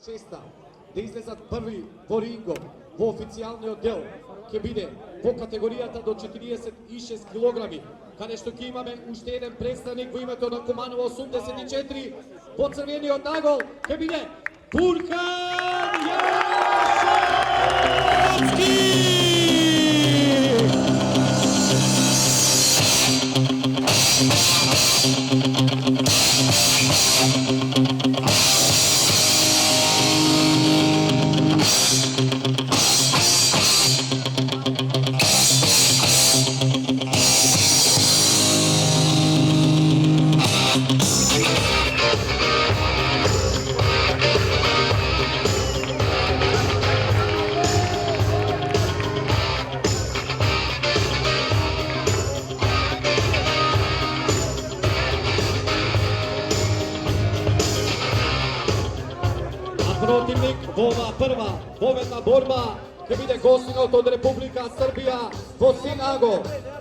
честа да излезат први во рингов во официјалниот дел ќе биде во категоријата до 46 килограми, каде што ќе имаме уште еден представник во името на Куманово 84, по црвениот нагол ќе биде Бурхан Јашевски! Противник во оваа прва победна борба ќе биде гостинот од Република Србија во Синаго,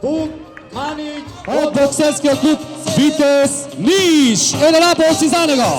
Вук Манич од боксерскиот клуб Витез Ниш. Еден аплауз за него.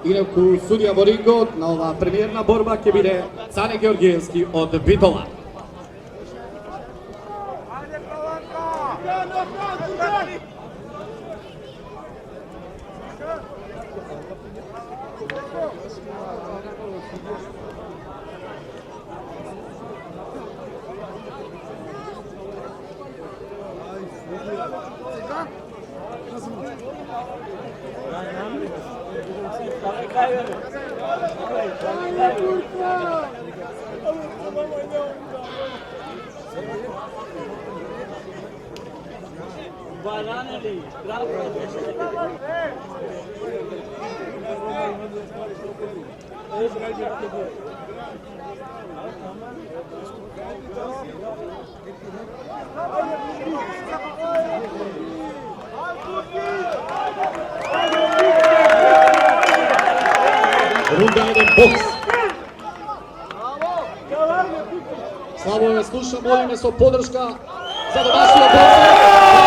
Инаку судија во рингот на оваа премиерна борба ќе биде Цане Георгиевски од Битола. Рунда 1 бокс. Слабо ве слуша, молиме со подршка за домашниот бокс.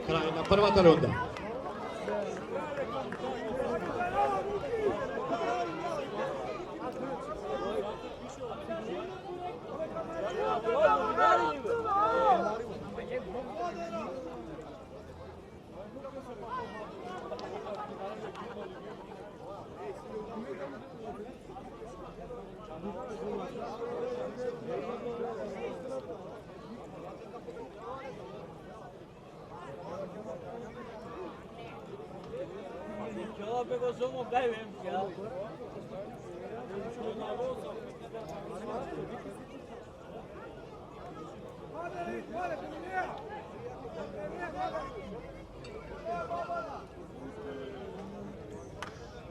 Крај на првата рунда. pegou só um velho mesmo, já.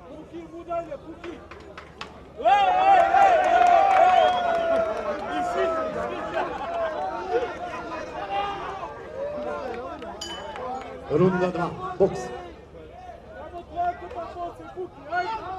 Pouquinho, muda ele, pouquinho. Ei! Insiste. Runda 2, boks. Samo tvojko pa poslije, Buki, ajde!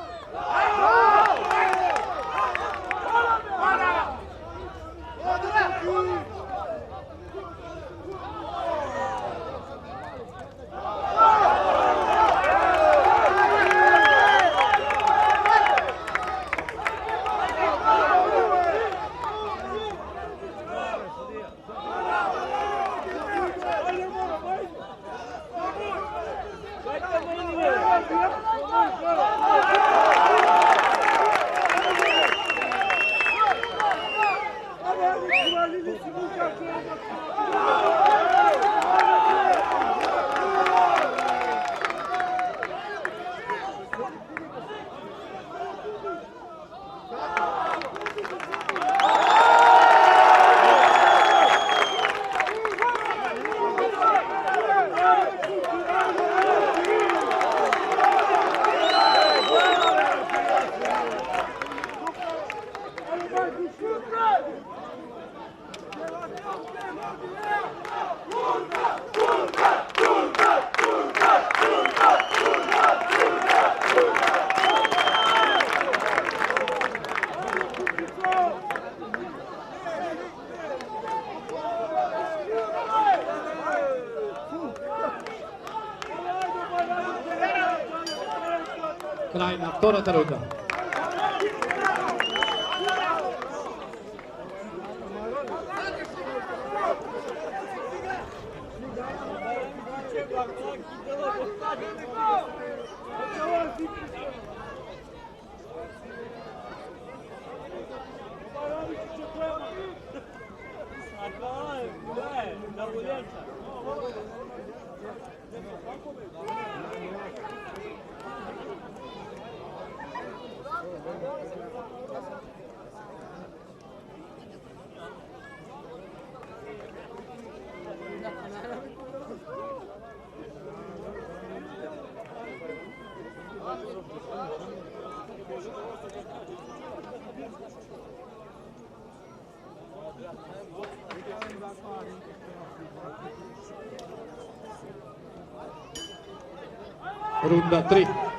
Kraj na втората рунда. Runda 3.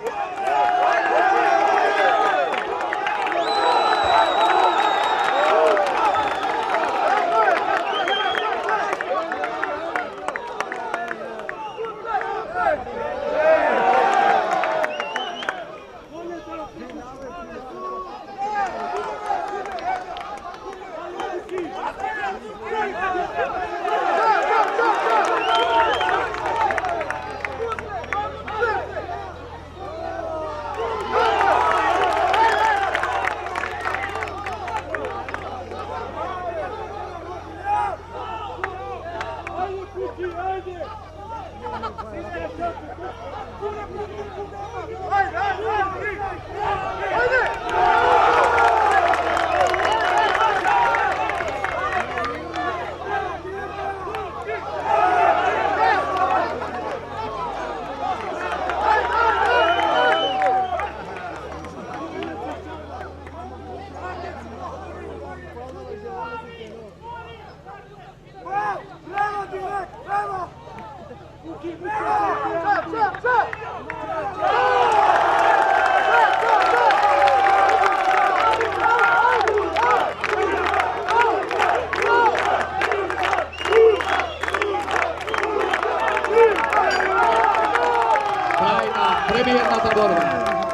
Premijerната борба.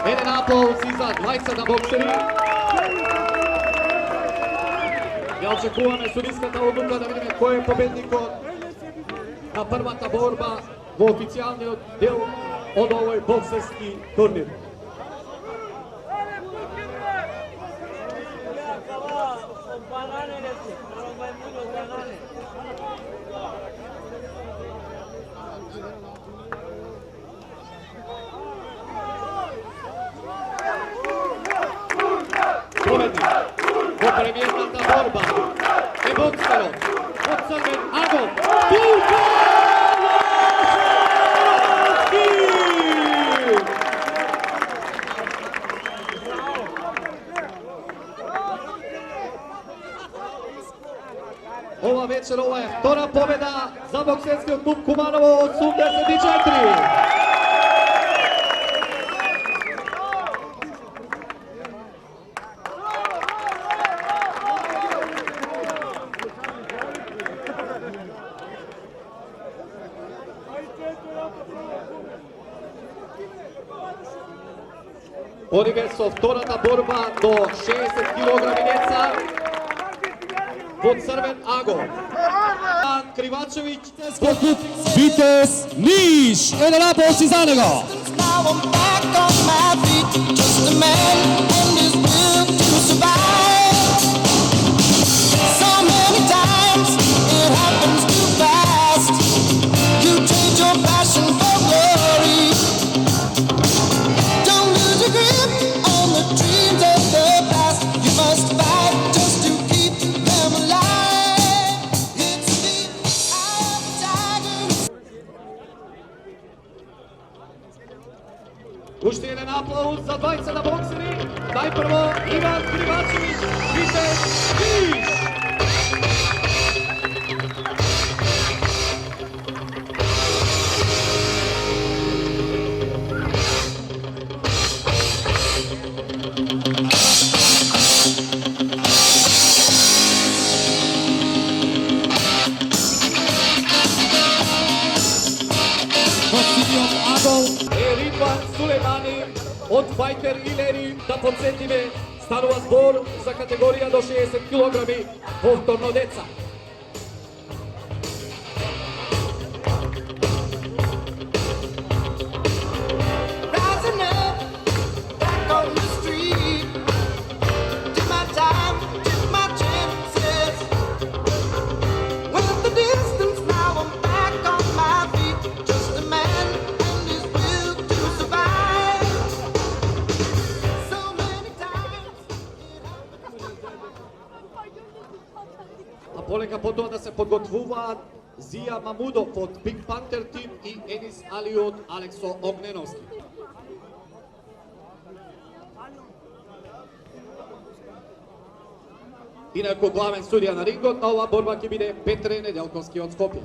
1,5 си за 20 на боксери. Ја очекуваме судиската одлука да видиме кој е победникот на првата борба во официјалниот дел од овој боксерски турнир. Победник во премиерната борба е боксерот од Црвен Агов Духан Лошевски! Ова вечер. Ова е втора победа за боксерскиот клуб Куманово 84. Одиме со втората борба до 60 кг деца во црвен агол. Кривачевиќ, клуб Витез Ниш. Еден аплауз и за него. Now I'm back on my feet, just a man and his will to survive. So many times it happens too fast. You trade your passion for glory. Don't lose your grip on the dreams of the past. You must fight just to keep them alive. It's the eye of the tiger. уште еден аплауз за двајцата боксери. Најпрво Иван Кривачевиќ, Витез Ниш. Во синиот агол. Ридван Сулеймани од Фајтер Илери, да подсетиме, станува збор за категорија до 60 кг повторно деца. Rising up, back on the street. Did my time, took my chances. Went the distance, now I'm back on my feet. Just a man and his will to survive. So many times it А полека потоа да се подготвуваат Зија Мамудов од Big Panther тим и Енис Али од Алексо Огненовски. Инаку главен судија на рингот на оваа борба ќе биде Петре Неделковски од Скопје.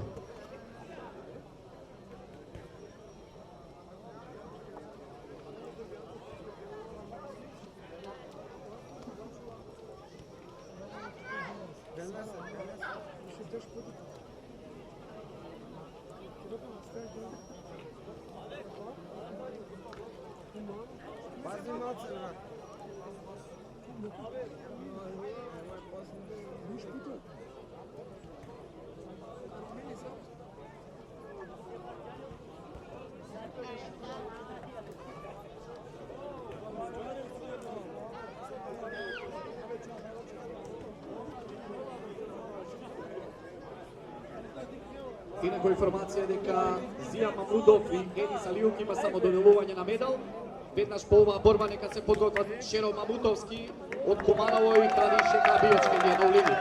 Инаку информација дека Зија Мамудов и Енис Алиук има само доделување на медал. Веднаш по оваа борба нека се подготват Шеро Мамутовски од Куманово и Традишека Биочки ги на улини.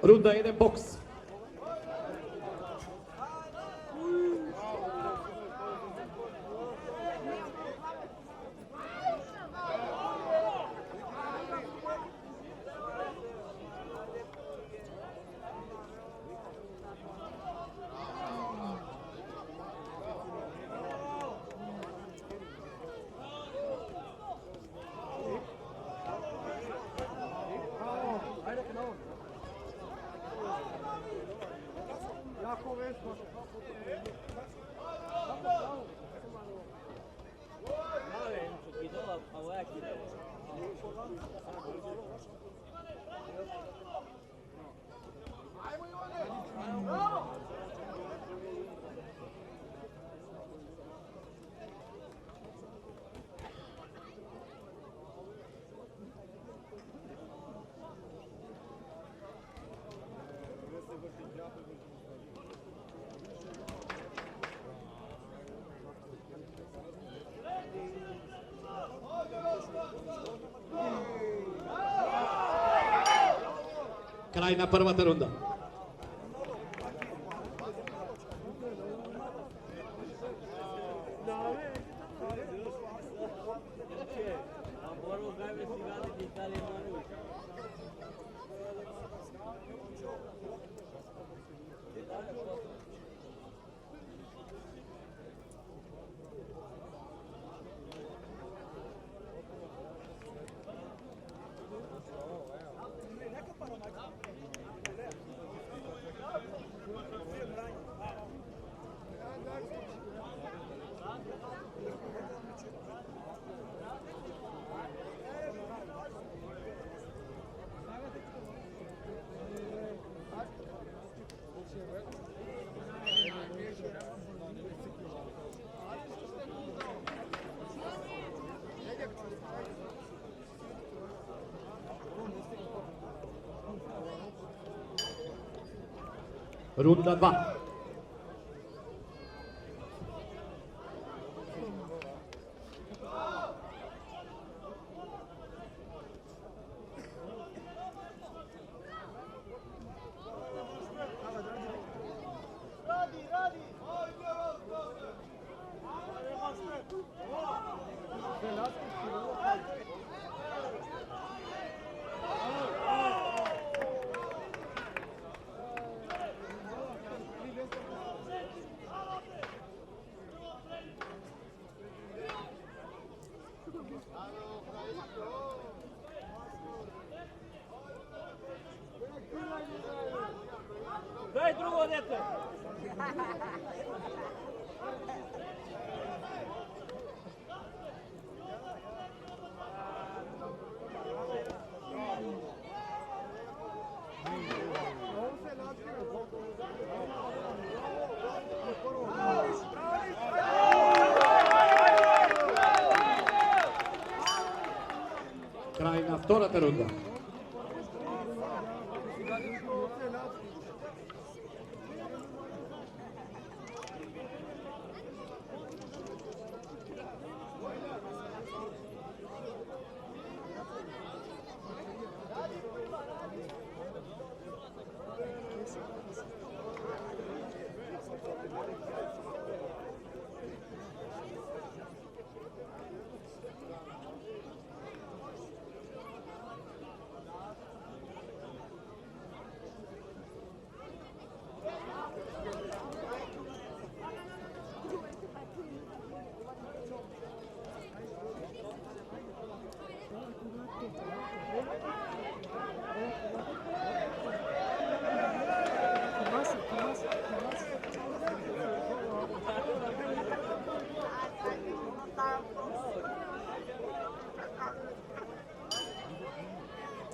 Рунда 1 бокс. Крај на првата рунда. Agora o Gabriel se gana de Itália, mano. Runda 2. Дай drugo dete! Край на втората рунда.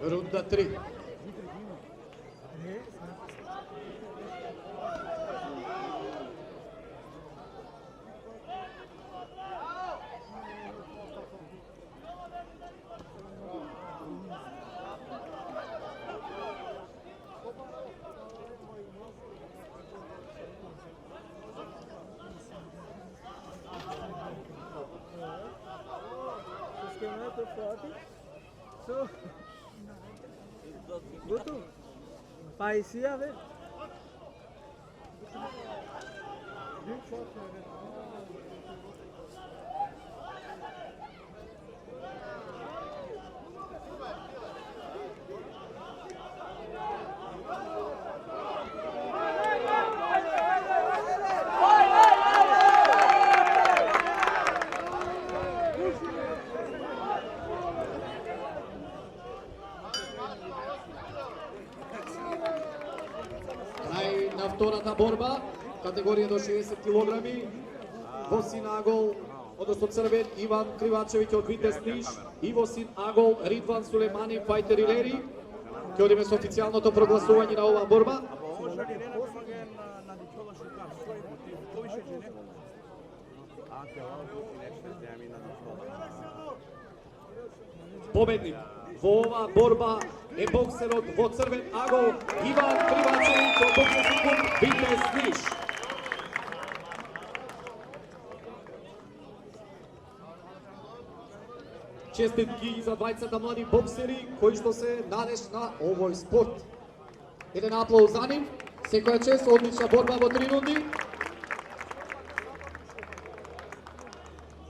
Runda 3. Esquema forte. So. Готов? Parecia, velho. Край на втората борба, категорија до 60 килограми. Во син Агол, односно црвен Иван Кривачевиќ од Витез Ниш и во син Агол Ридван Сулемани Фајтер Илери. Ќе одиме со официјалното прогласување на оваа борба. Победник во оваа борба е боксерот во црвен Агол Иван Кривачевиќ од боксерски клуб Витез Ниш. Честитки за двајцата млади боксери кои што се надеж на овој спорт. Еден аплауз за нив. Секоја чест, одлична борба во 3 рунди.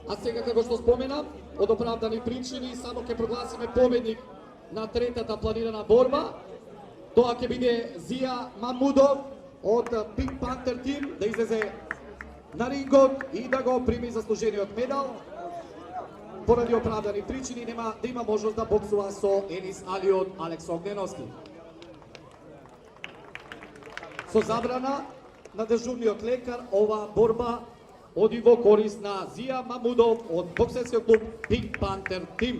А сега, како што спомена, од оправдани причини, само ќе прогласиме победник на третата планирана борба. Тоа ќе биде Зија Мамудов од Pink Panther Team да излезе на рингот и да го прими заслужениот медал. Поради оправдани причини нема да има можност да боксува со Енис Али од Алекс Огненовски. Со забрана на дежурниот лекар, оваа борба оди во корист на Зија Мамудов од боксерскиот клуб Pink Panther Team.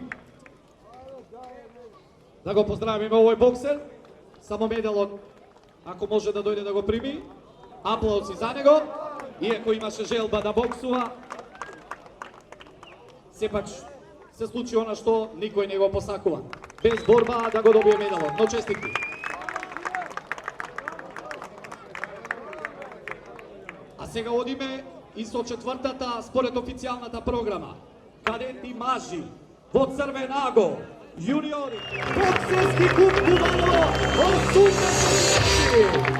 Да го поздравиме овој боксер, само медалот, ако може да дојде да го прими, аплаузи за него, иако имаше желба да боксува, сепак се случи она што никој не го посакува. Без борба да го добие медалот, но честитки. А сега одиме и со четвртата според официјалната програма. Кадети мажи во црвен аго, јуниори, боксерски клуб Кубаново, 80.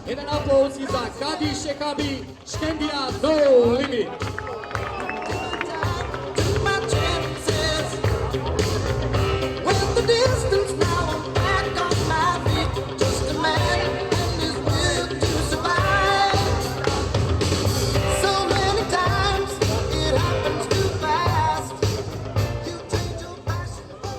Еден аплауз и за Кади Шекаби, Шкендија No Limit. My chances. With the distance now, I'm back on my feet. Just a man and his will to survive. So many times it happens too fast. You change your passion for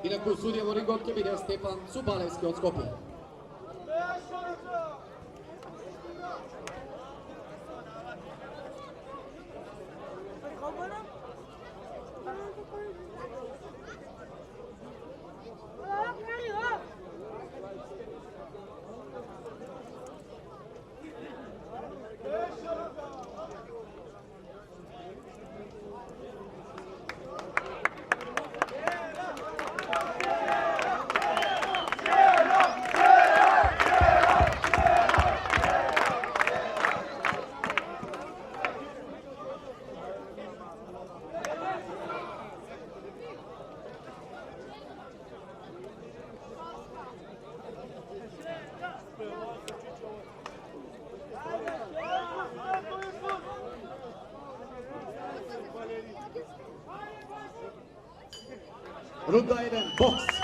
Инаку судија во рингот ќе биде Стефан Цубалевски од Скопје. Рунда 1, бокс.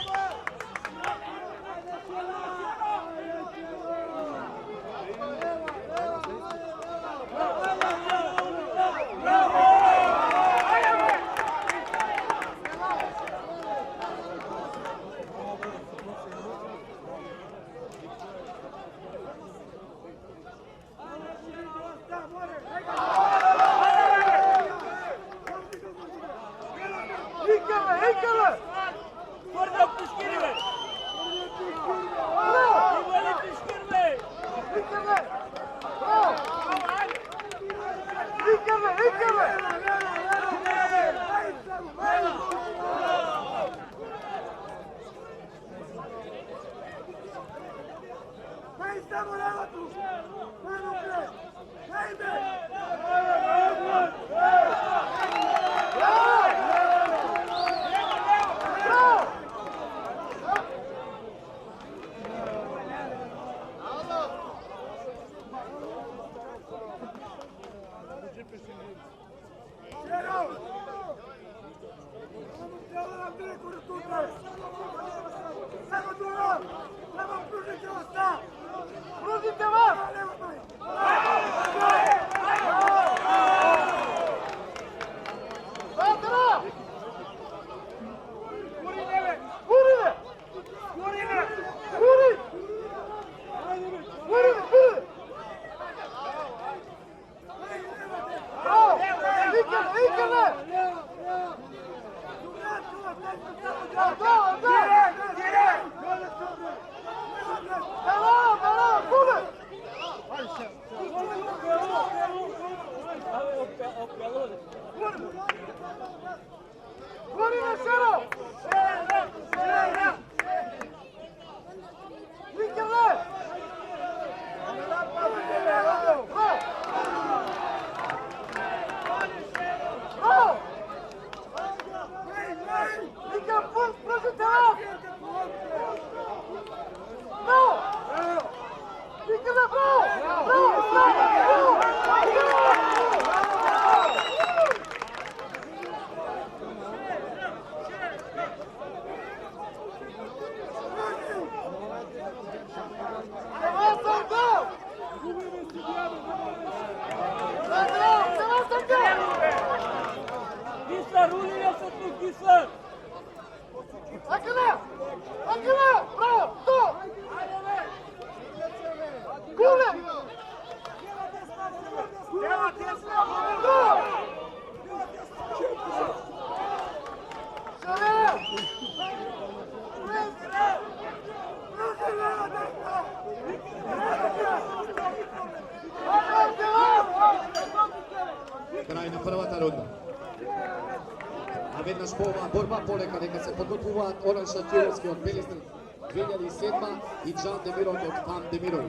Vur! Gençler! Akıllı! Akıllı! Bravo! Dur! Kule! Dur! Şöyle! Kraj na prvата рунда. А веднаш по оваа борба полека нека се подготвуваат Оран Шатјовски од Пелистер 2007 и Джан Демиров од Пам Демиров.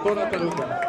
Втората рунда.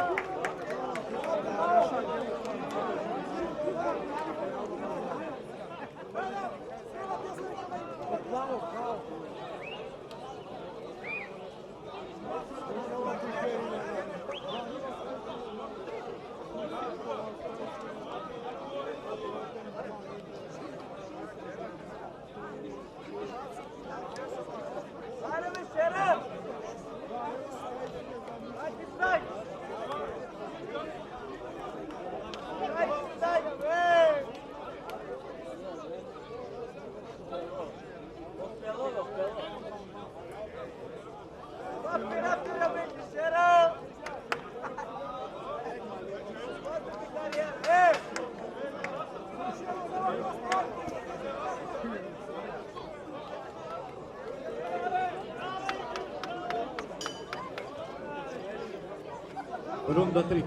Рунда 3.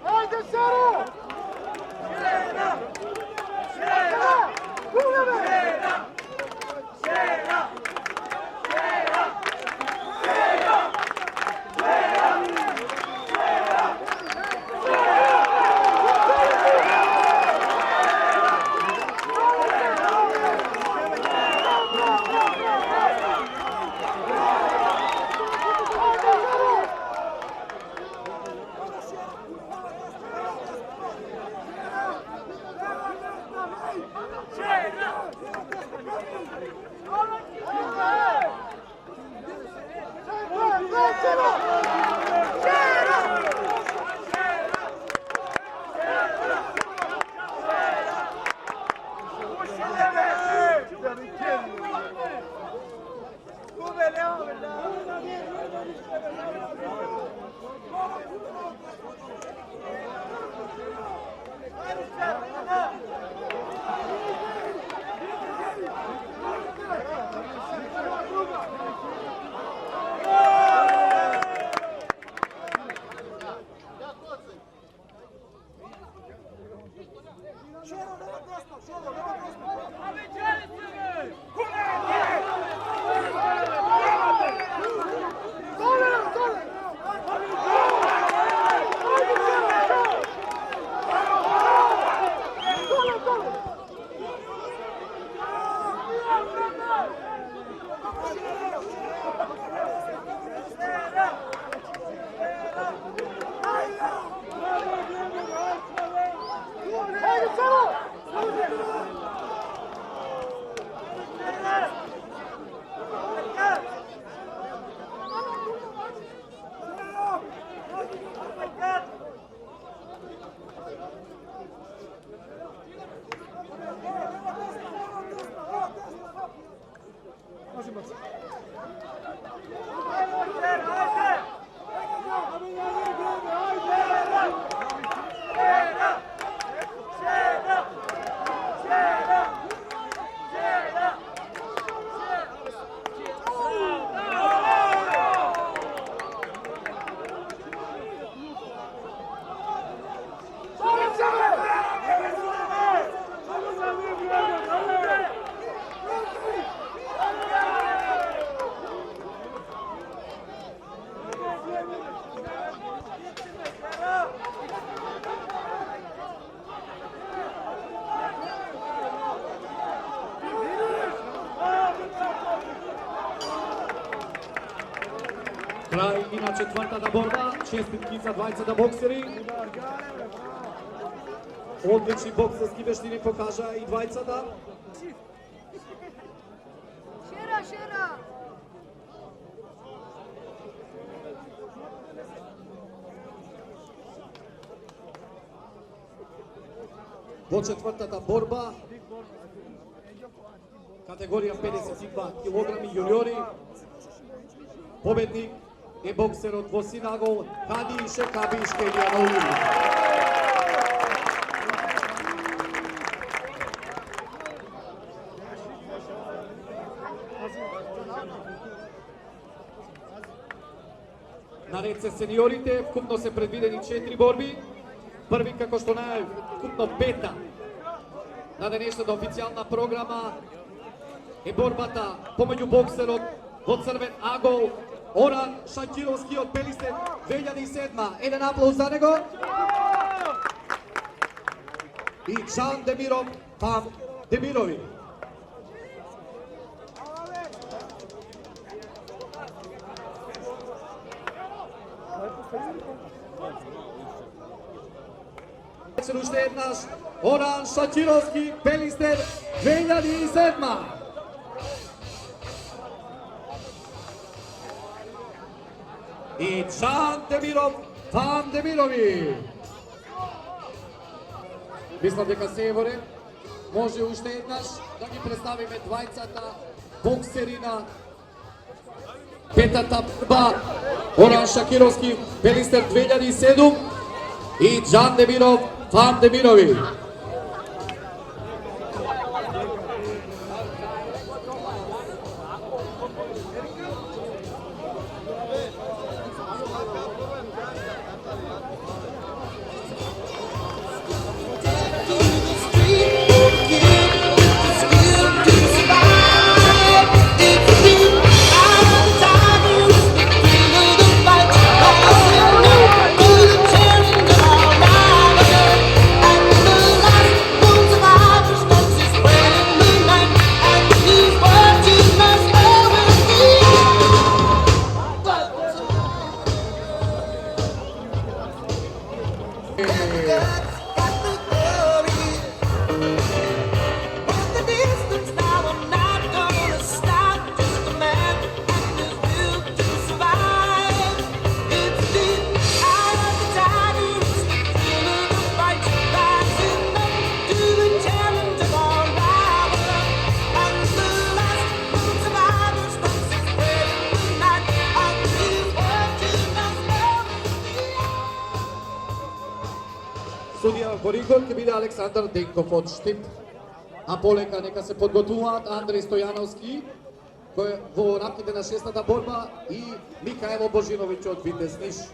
Ajde, Sara! Край и на четвртата борба, честитки за двајцата боксери. Одлични боксерски вештини покажа и двајцата. Шера, шера! Во четвртата борба, категорија 52 килограми јуниори, победник е боксерот во Синагол Хади Шекаби Шкелијанови. Наред се сениорите, вкупно се предвидени 4 борби. Први, како што најав, вкупно 5 на денешната официјална програма е борбата помеѓу боксерот во црвен агол Оран Шакировски од Пелистен 2007. Еден аплауз за него. И Джан Демиров, Пам Демирови. Уште еднаш Оран Шакировски, Пелистер 2007. И Джан Демиров, Пам Демирови. Мислам дека се е во ред. Може уште еднаш да ги представиме двајцата bokseri na петата борба Оран Шакировски, Пелистер 2007 и Джан Демиров, Фан Демирови. Судија во рингот ќе биде Александар Денков од Штип. А полека нека се подготвуваат Андреј Стојановски кој во рамките на шестата борба и Микаело Божиновиќ од Витез Ниш.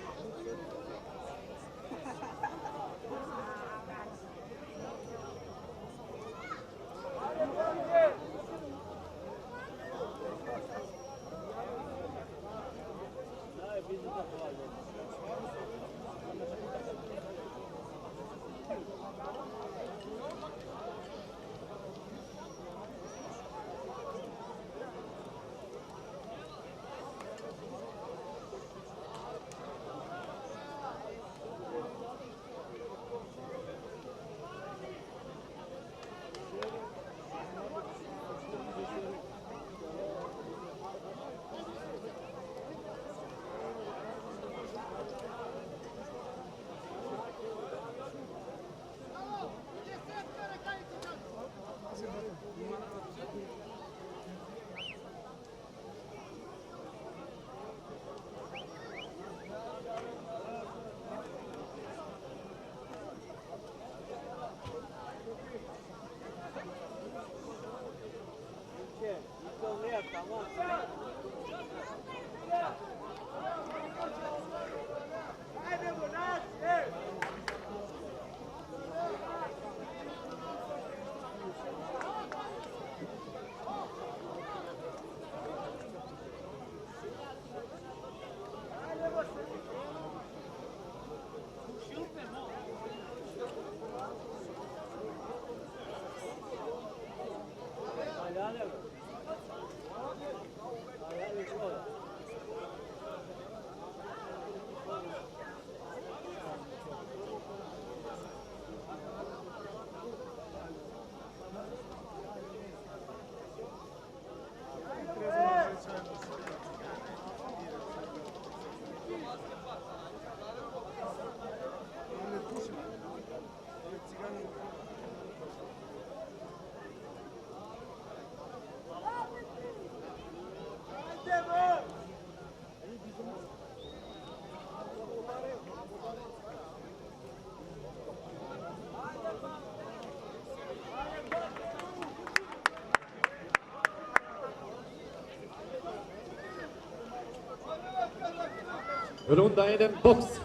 Runda 1 boks.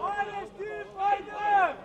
Ajde, Steve, ajde!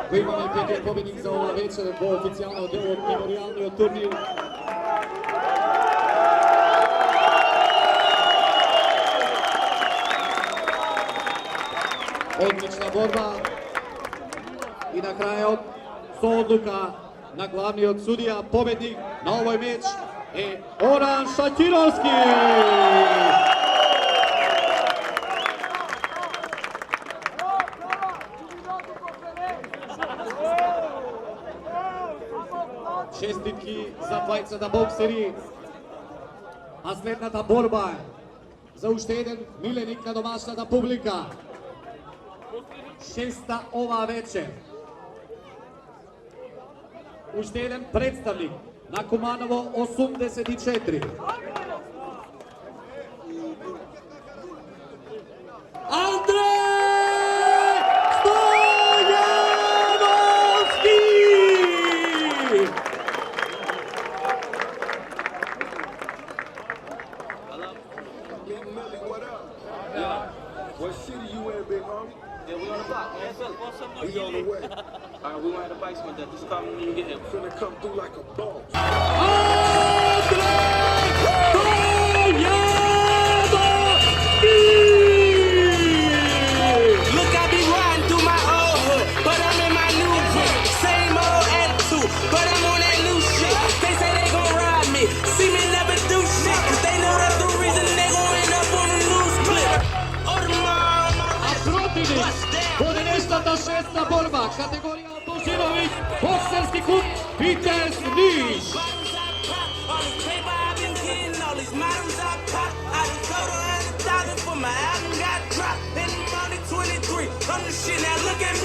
Koji imamo peti pobjednik za ova večer po oficijalnom delu memorialnog turnir. Odlična borba i na kraju odluka na glavni od sudija, pobjednik na ovoj meč je Oran Šakirovski. Čestitki za dvajcата bokseri. A следната борба за уште еден миленик на домашната публика. Шеста ова вечер. Уште еден представник на Куманово 84. Андрей Стояновски! What city you in, big homie? Yeah, we on the block, man. What's up, We on the way. Alright, we gonna have the basement there. Just call me when you get here. Finna come through like a boss. Look, I be riding through my old hood, but I'm in my new whip. Same old attitude, but I'm on that new shit. They say they gon' ride me, see me never do shit, 'cause they know that's the reason they gon' end up on the news clip. Or tomorrow, A protivnik pojedinačната шеста борба, категорија Божиновиć, боксерски клуб Vitez Niš. all this paper I've been getting, all these models I pop. I done sold 100,000 for my album got dropped. And I'm only 23, I'm the shit, now look at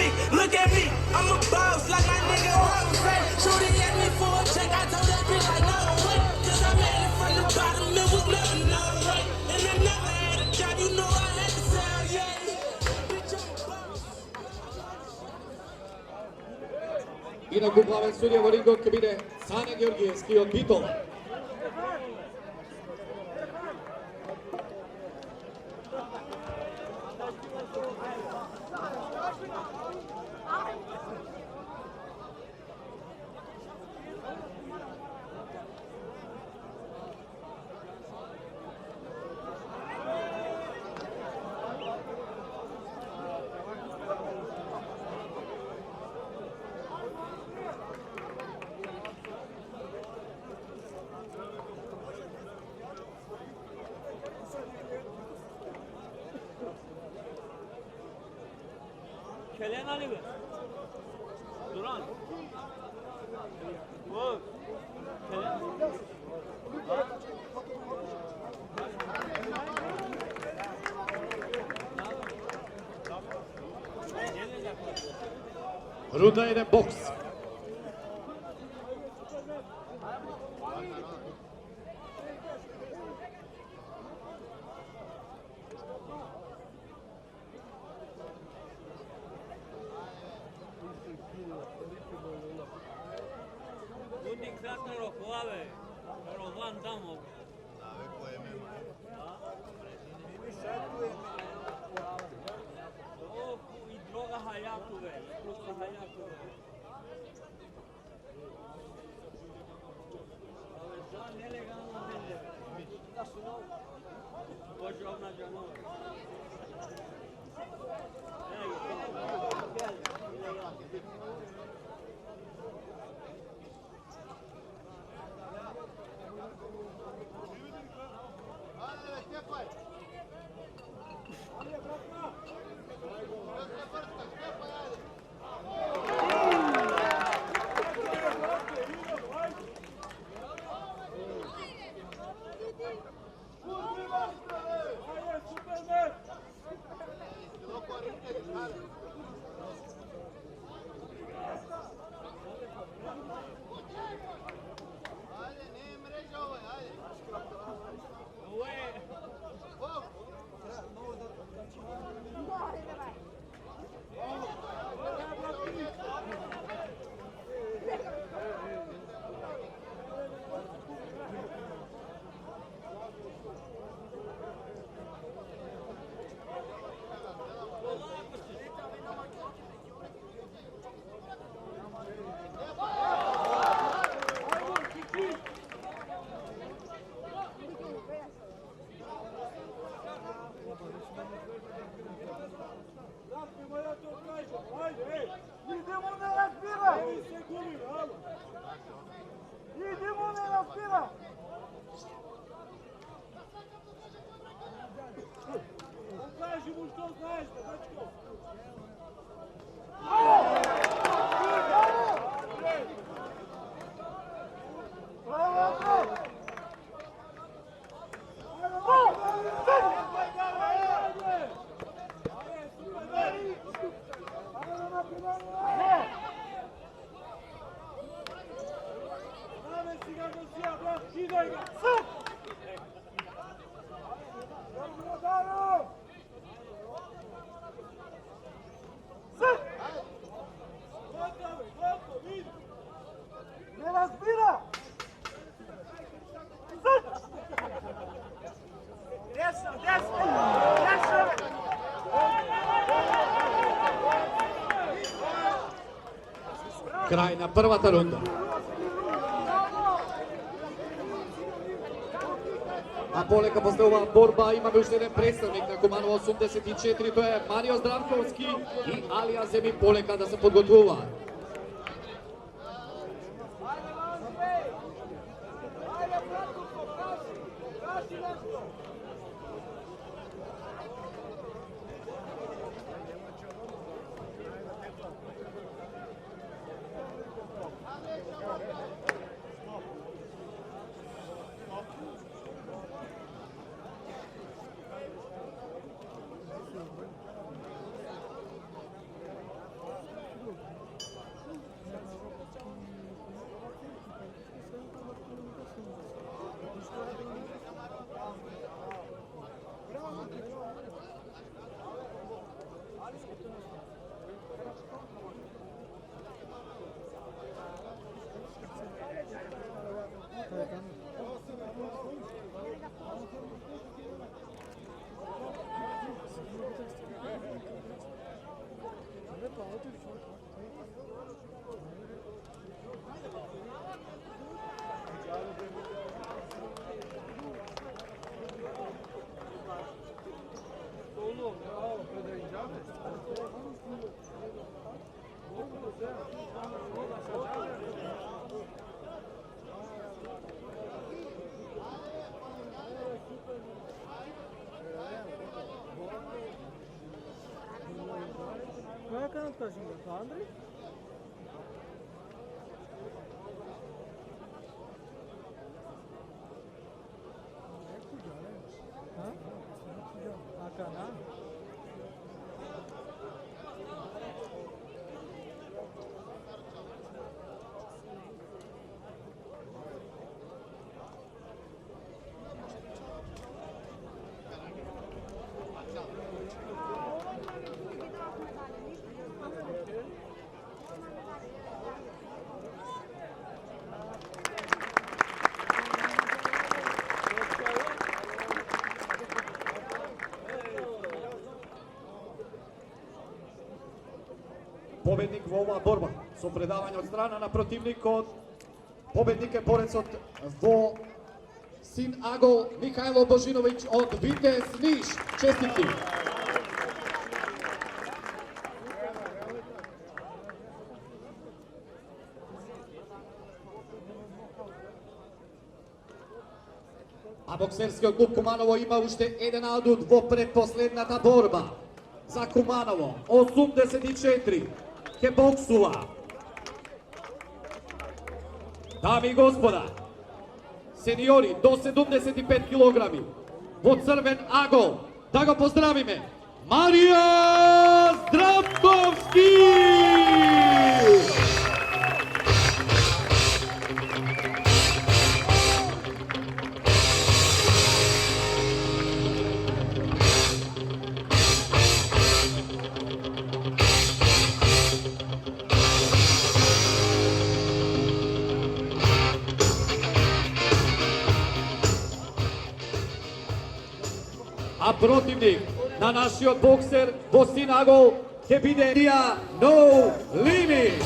me, I'm a boss like my nigga Robin said. Shorty asked me for a check, I told that bitch like no way, 'cause I made it from the bottom, it was never no way. And I never had a job, you know I had to sell, yeah. Bitch, I'm a boss. Инаку главен судија во рингот ќе биде Сања Георгиевски од Битола. Kelen Ali mi? Duran. Bu. Kelen. Runda 1 boks. Budik kratko rokovave. Rovan tamo. I droga Hayatove. Druga Hayatove. Za nelegalno vende. Požovna džanova. Ajde, Superman! Zapnimo, ja to kažem, ajde, ej! Idemo, ne razbira! Evi se gumi, alo! Idemo, ne razbira! Kaži mu što znaš, dečko! Bravo, bravo! Navesti ga do sija, brat, kidaj ga! Dobro, Daro! Gotovo, gotovo, vidi! Ne razbira! Desno, desno! Desno! Kraj na prvata runda. A poleka posle ova borba imamo još jedan predstavnik na komanu 84, to je Mario Zdravkovski i Alija Zemi poleka da se podgotova. стажирата, Андрей? Така, да? Победник во оваа борба со предавање од страна на противникот. Победник е борецот во Син Агол Михајло Божиновиќ од Витез Ниш. Честитки! А боксерскиот клуб Куманово има уште еден адут во предпоследната борба. За Куманово 84 ќе боксува. Дами и господа, сениори до 75 килограми, во црвен агол, да го поздравиме, Марија Здравковски! А противник на нашиот боксер во Син Агол ќе биде Рија No Limit.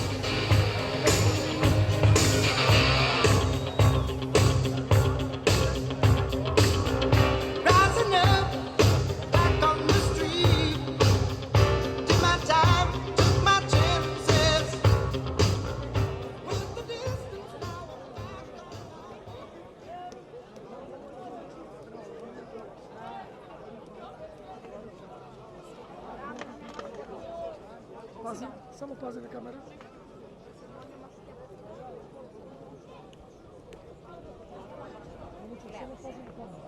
Rising up, back on the street. Took my time, took my chances. With the distance now Пази, само пази на камера. Само пази на камера.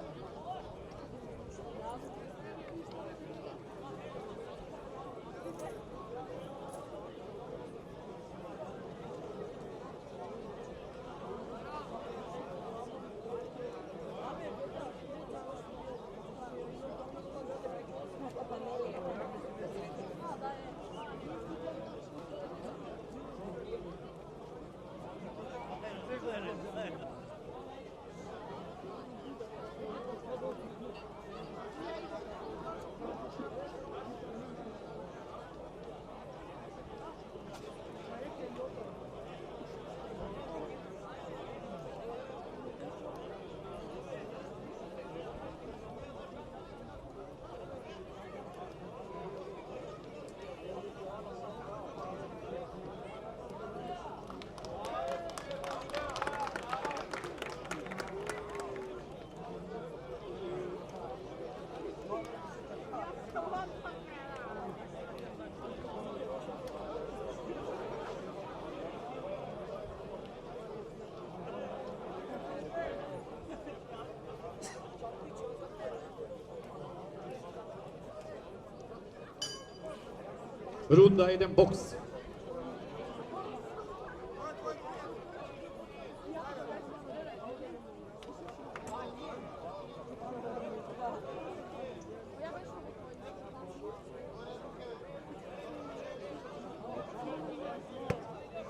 Рунда 1 бокс.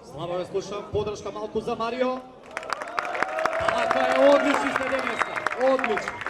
Слава ве слушам, подршка малку за Марио. Така е, одлични сте денеска, одлични.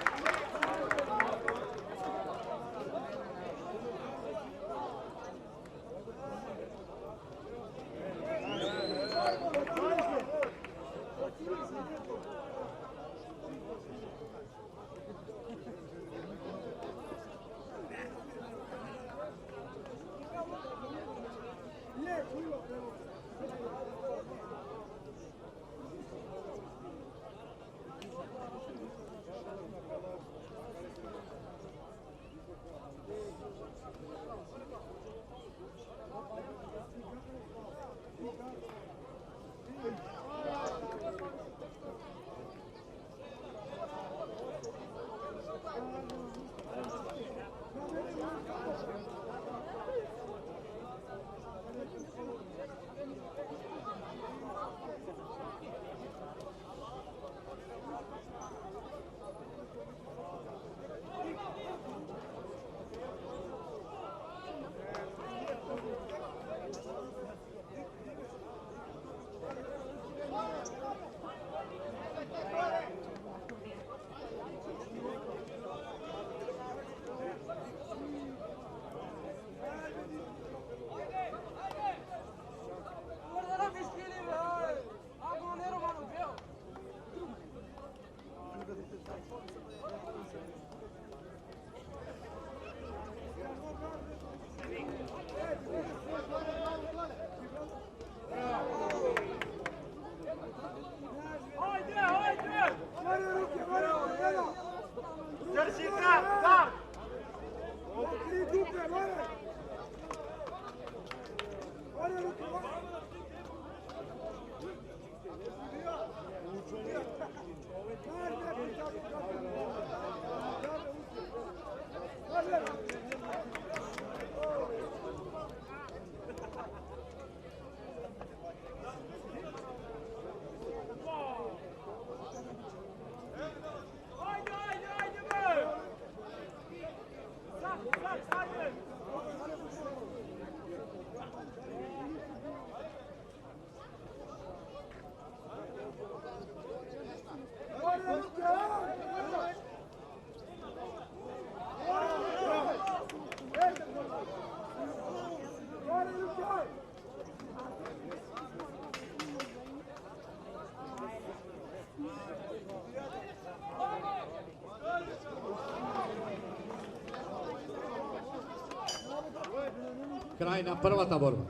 Крај на првата борба.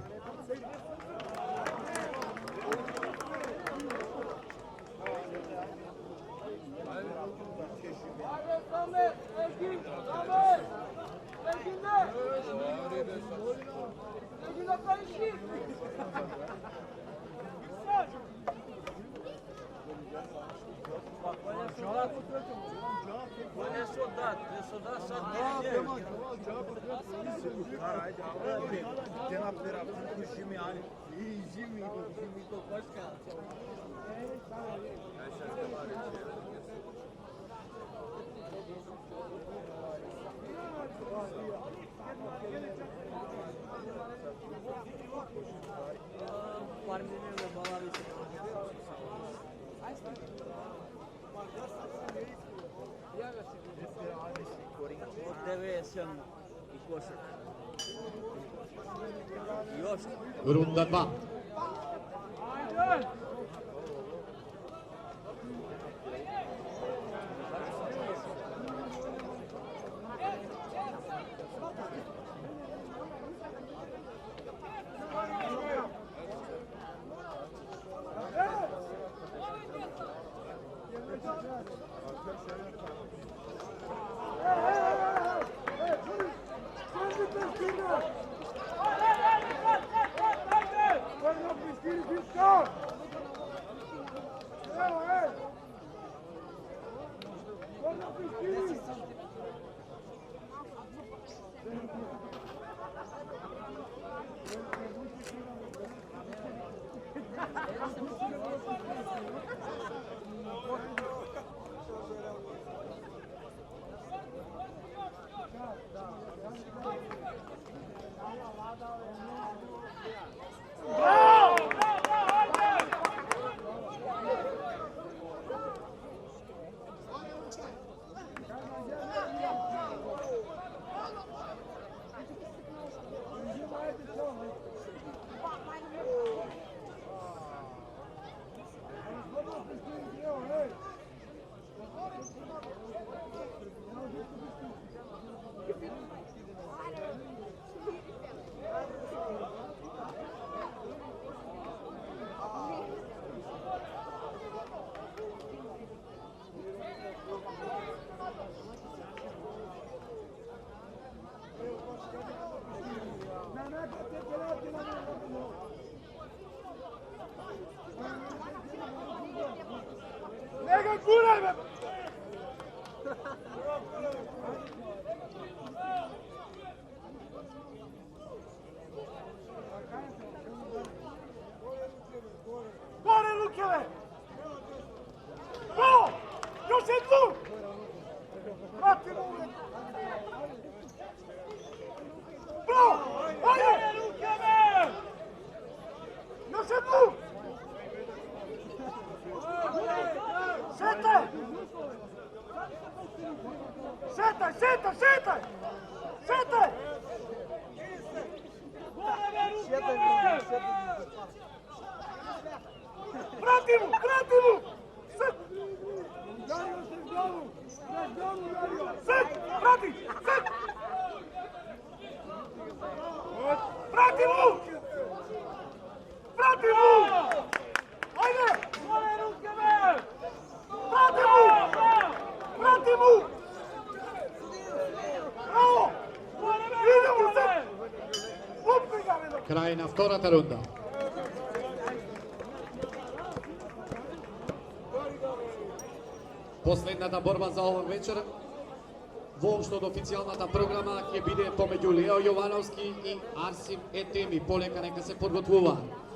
Olha soldado só dele. Devesen i košak. Još. Рунда 2. Nega guraj me! Gore Lukeve! Bravo! Još je tu! Vratimo uvijek! Bravo! Ajde! Lukeve! Još je tu! Šetaj! Šetaj, šetaj, šetaj! Šetaj! Vrati mu, vrati mu! Set! Set! Vrati! Set! Vrati mu! Vrati mu! Ajde! Vrati mu! Vrati mu! Bravo! Idemo se! Upni ga, Vedo! Крај на втората рунда. Последната борба за овој вечер воопшто од официјалната програма ќе биде помеѓу Лео Јовановски и Арсим Етеми. Полека нека се подготвуваат.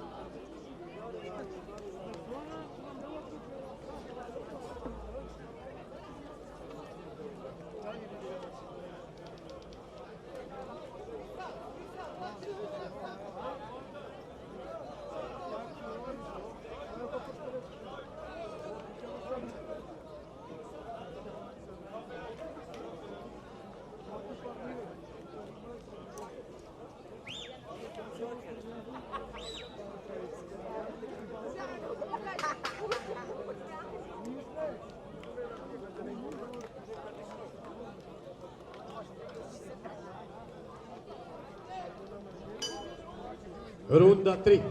Runda 3.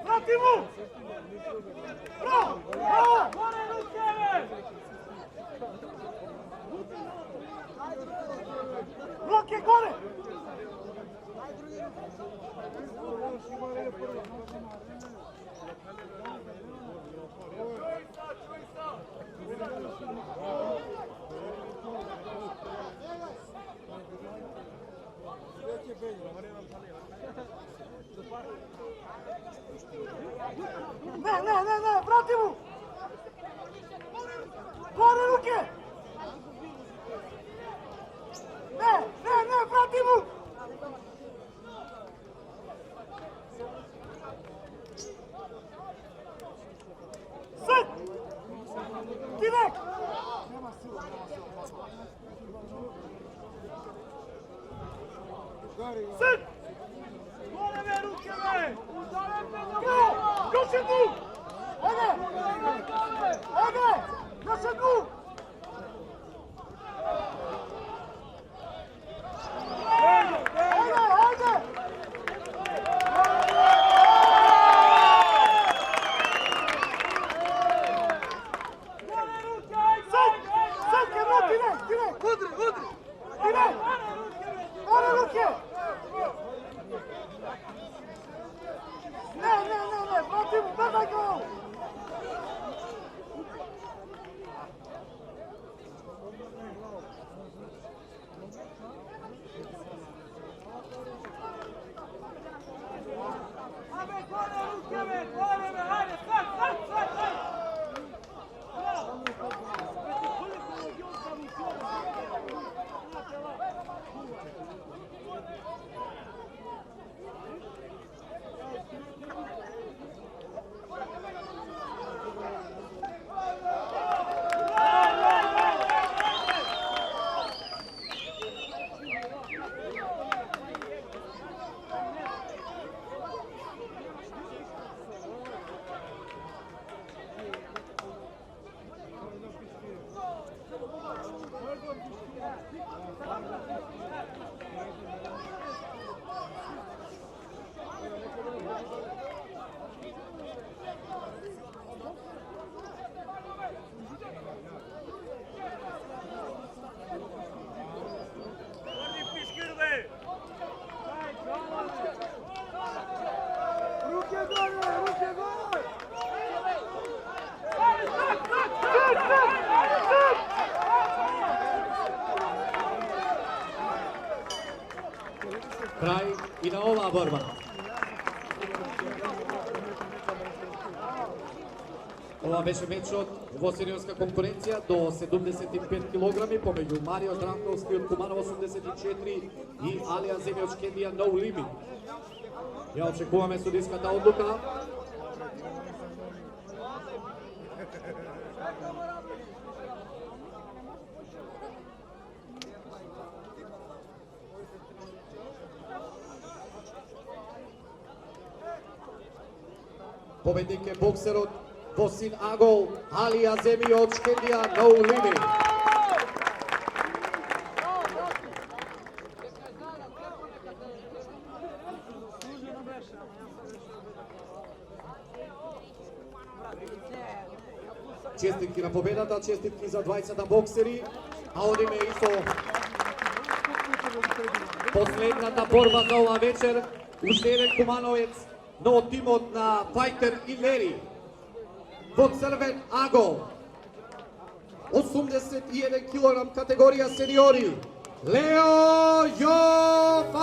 Vrati mu! Bravo! Bravo! Gore ruke! Ruke gore! Ne, vrati mu! Gore ruke! Ne, vrati mu! Sad! Direkt! Sad! Gore me ruke me! Bravo! Još jednu! Ajde! Još jednu! Ajde! Sad kad vrati, direkt! Udri! Direkt! Gore ruke! Ne, vrati mu, gledaj go! Kraj i na ova borba. Ova беше мечот во сениорска конкуренција до 75 кг помеѓу Марио Дранковски од Куманово 84 и Алија Земјоч Кендија No Limit. Ја очекуваме судиската одлука. Победник е боксерот Босин Агол, Алија Земјоч Кендија No Limit. Честитки на победата, честитки за 20 боксери, а одиме и со последната борба за ова вечер. Уште еден кумановец, но тимот на Фајтер и Лери. Во црвен Агол, 81 кг категорија сениори, Лео Јовановски.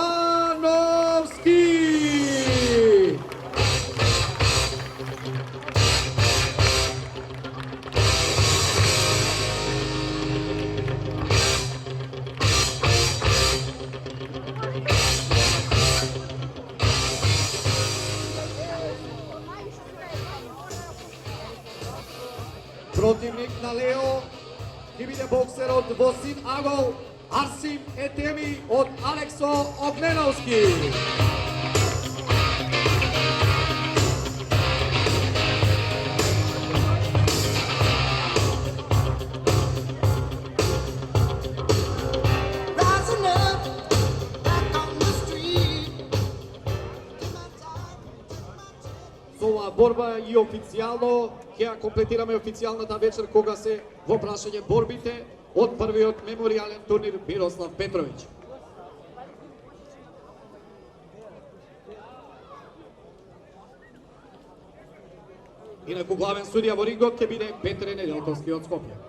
Противник на Лео ќе биде боксерот Босин Агол, Арсим Етеми од Алексо Огненовски. Rising up, back on со оваа борба и официјално ќе ја комплетираме официјалната вечер кога се во прашање борбите од првиот меморијален турнир Мирослав Петровиќ. Инаку главен судија во рингот ќе биде Петре Неделковски од Скопје.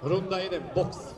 Рунда 1, бокс.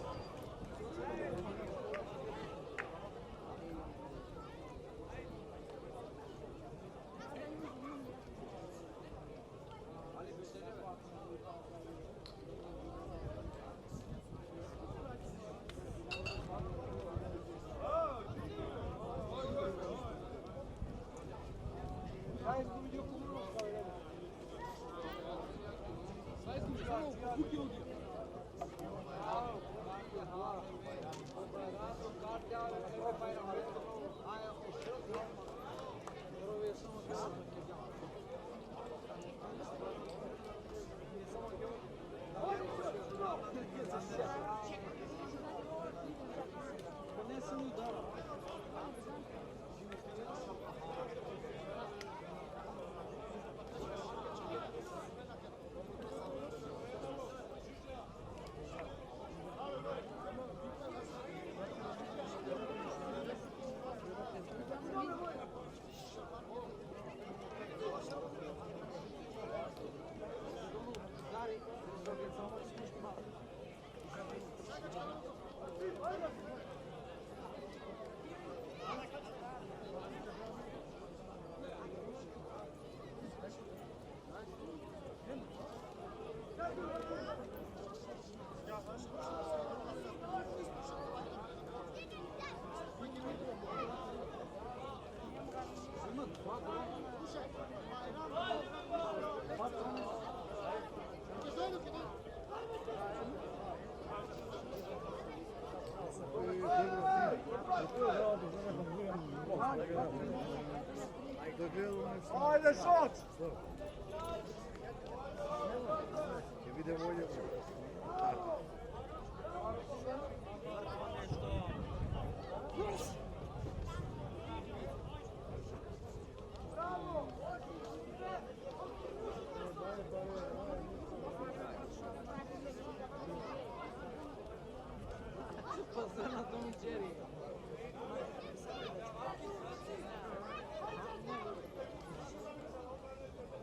Ajde, šut!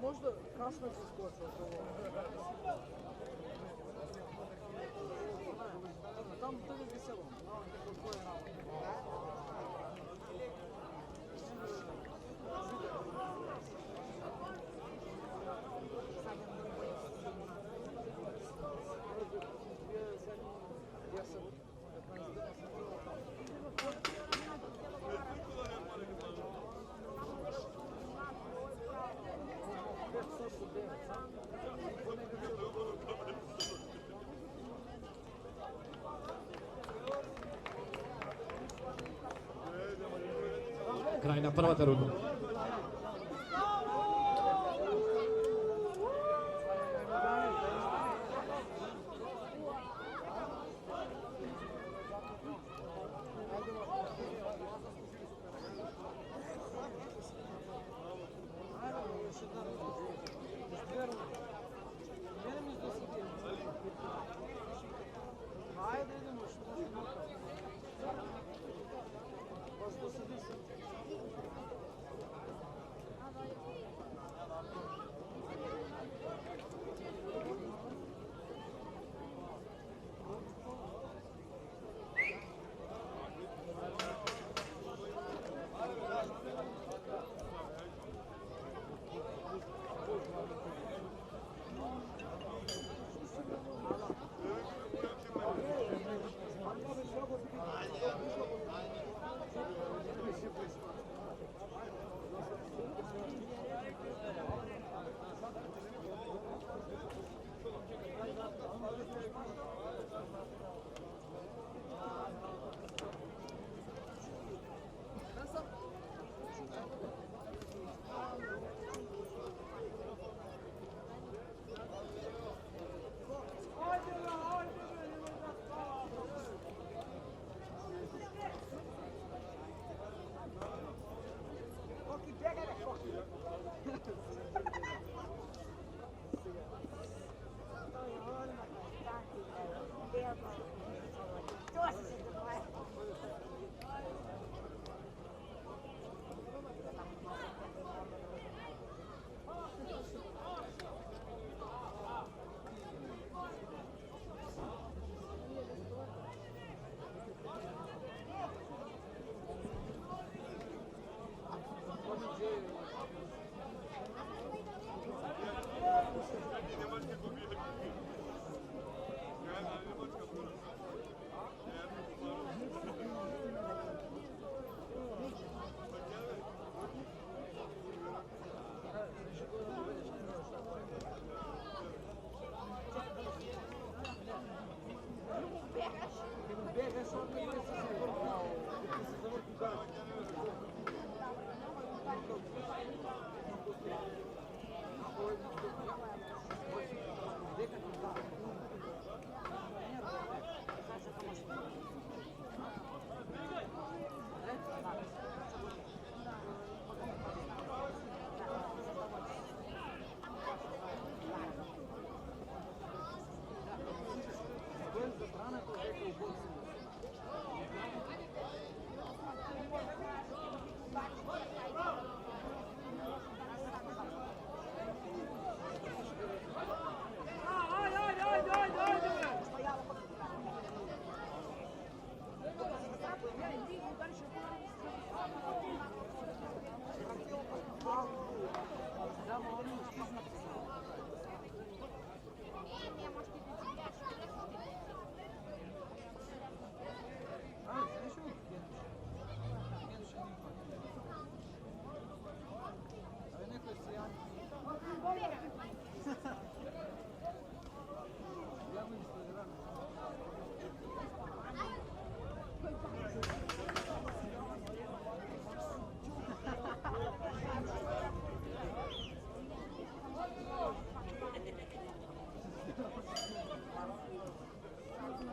Možda kasno se skočio od ovo. Tam to je veselo. Крај на првата рунда.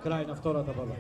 Край на втората борба.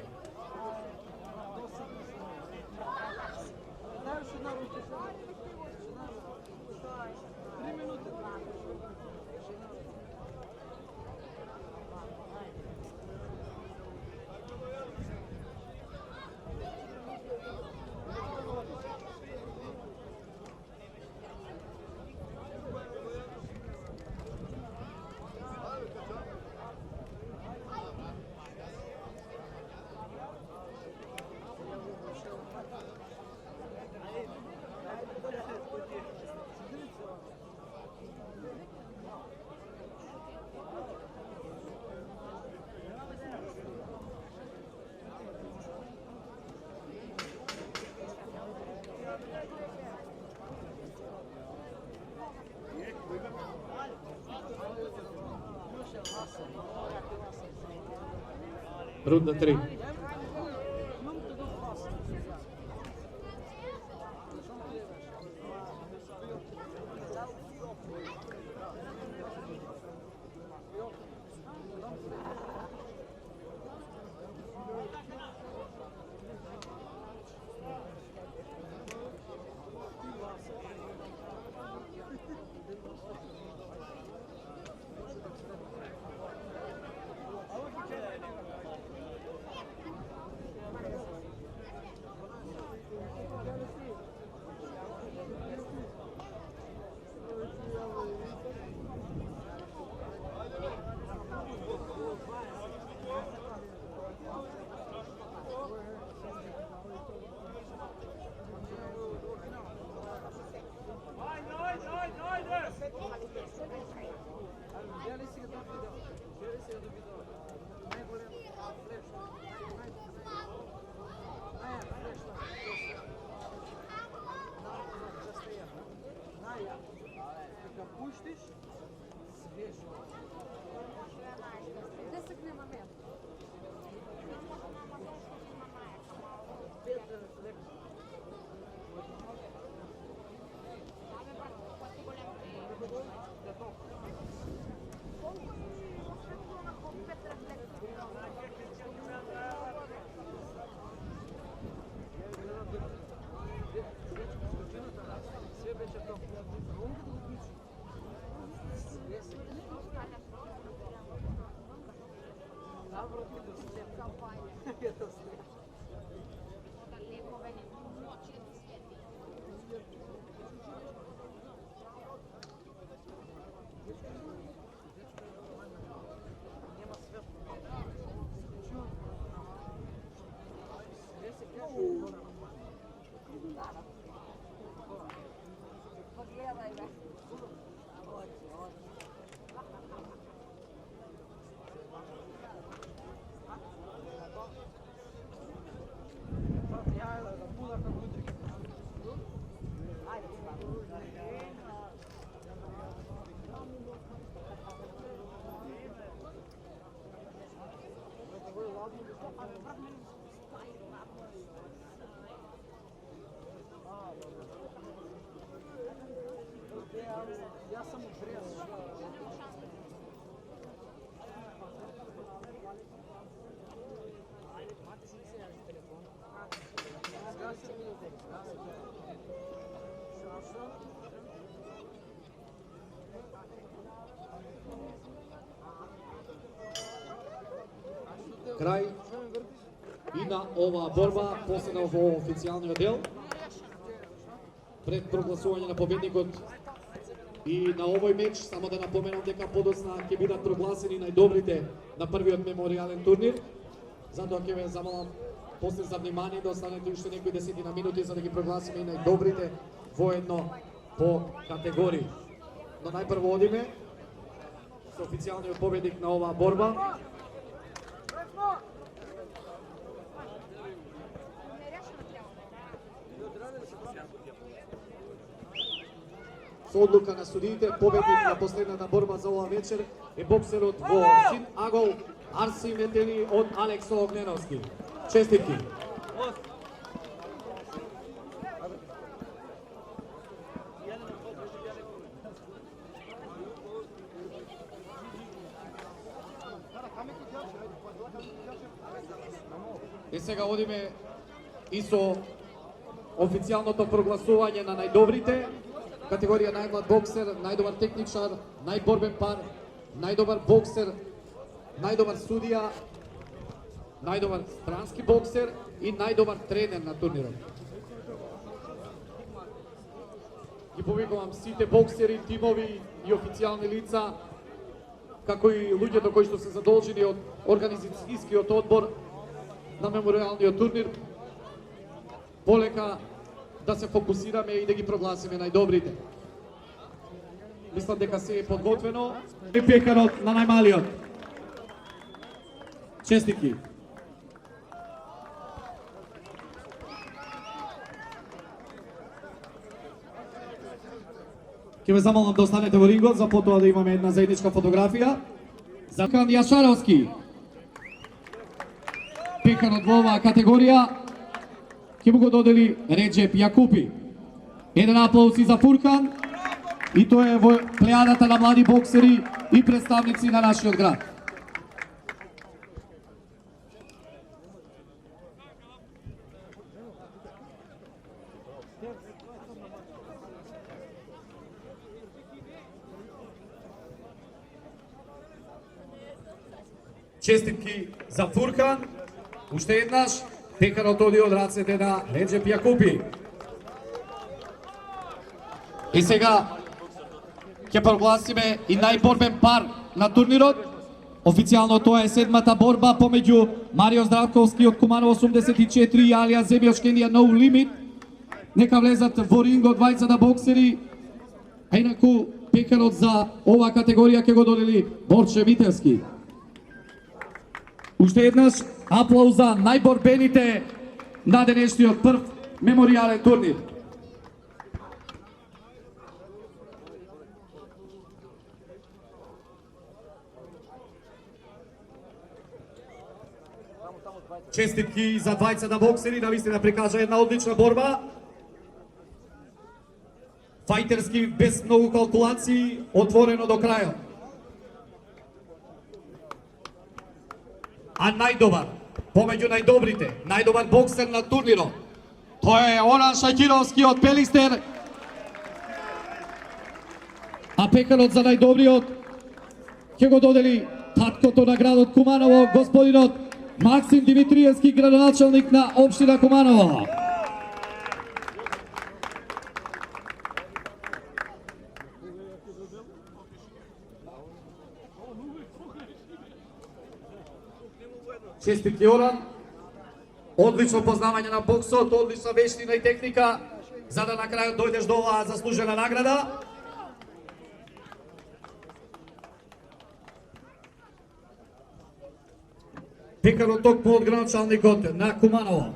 Рунда 3. Крај и на оваа борба, последна во официјалниот дел. Пред прогласување на победникот и на овој меч, само да напоменам дека подоцна ќе бидат прогласени најдобрите на првиот меморијален турнир. Затоа ќе ве замолам после за внимание да останете уште некои десетина минути за да ги прогласиме и најдобрите воедно по категории. Но најпрво одиме со официјалниот победник на оваа борба. Со одлука на судиите, победник на последната борба за оваа вечер е боксерот во Син Агол Арси Метени од Алексо Огненовски. Честитки! И сега одиме и со официјалното прогласување на најдобрите. Категорија најмлад боксер, најдобар техничар, најборбен пар, најдобар боксер, најдобар судија, најдобар странски боксер и најдобар тренер на турнирот. Ги повикувам сите боксери, тимови и официјални лица, како и луѓето кои што се задолжени од организацијскиот одбор на меморијалниот турнир, полека да се фокусираме и да ги прогласиме најдобрите. Мислам дека се е подготвено. И пекарот на најмалиот. Честитки. Ќе ве замолам да останете во рингот, за потоа да имаме една заедничка фотографија. Закан Јашаровски. Пекарот во оваа категорија ќе му го додели Реджеп Јакупи. Еден аплауз и за Фуркан. И тоа е во плејадата на млади боксери и представници на нашиот град. Честитки за Фуркан. Уште еднаш, пекарот оди од рацете на Реджеп Јакупи. И сега ќе прогласиме и најборбен пар на турнирот. Официјално тоа е седмата борба помеѓу Марио Здравковски од Куманово 84 и Алија Земјош Кендија No Limit. Нека влезат во рингот двајцата боксери. А инаку пекарот за оваа категорија ќе го додели Борче Мителски. Уште еднаш аплауз за најборбените на денешниот прв меморијален турнир. Честитки за двајцата боксери, навистина прикажа една одлична борба. Фајтерски, без многу калкулации, отворено до крајот. А најдобар, помеѓу најдобрите, најдобар боксер на турнирот, тој е Оран Шакировски од Пелистер. А пекарот за најдобриот ќе го додели таткото на градот Куманово, господинот Максим Димитриевски, градоначалник на општина Куманово. Честитки Оран, одлично познавање на боксот, одлична вештина и техника, за да на крајот дојдеш до оваа заслужена награда. Пекарот токму од градоначалникот на Куманово.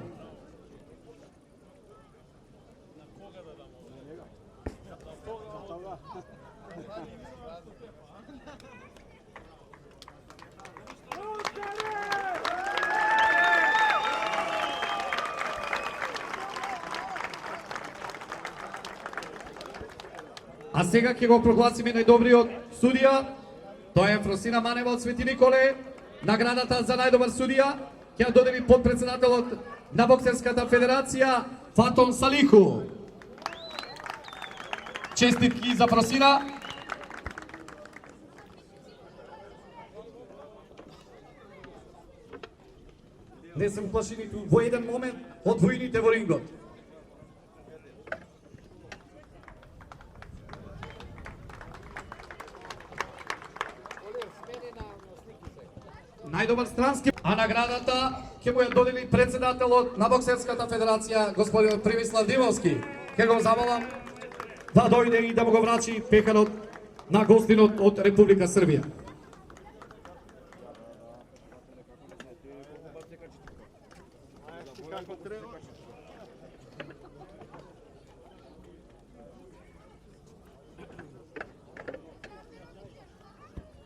А сега ќе го прогласиме најдобриот судија. Тоа е Фросина Манева од Свети Николе. Наградата за најдобар судија ќе ја додели подпредседателот на Боксерската федерација Фатон Салиху. Честитки за Фросина. Не се уплаши ниту во еден момент од воините во рингот. Најдобар странски, а наградата ќе му ја додели председателот на Боксерската федерација господин Примислав Димовски. Ќе го замолам да дојде и да му го врачи пекарот на гостинот од Република Србија.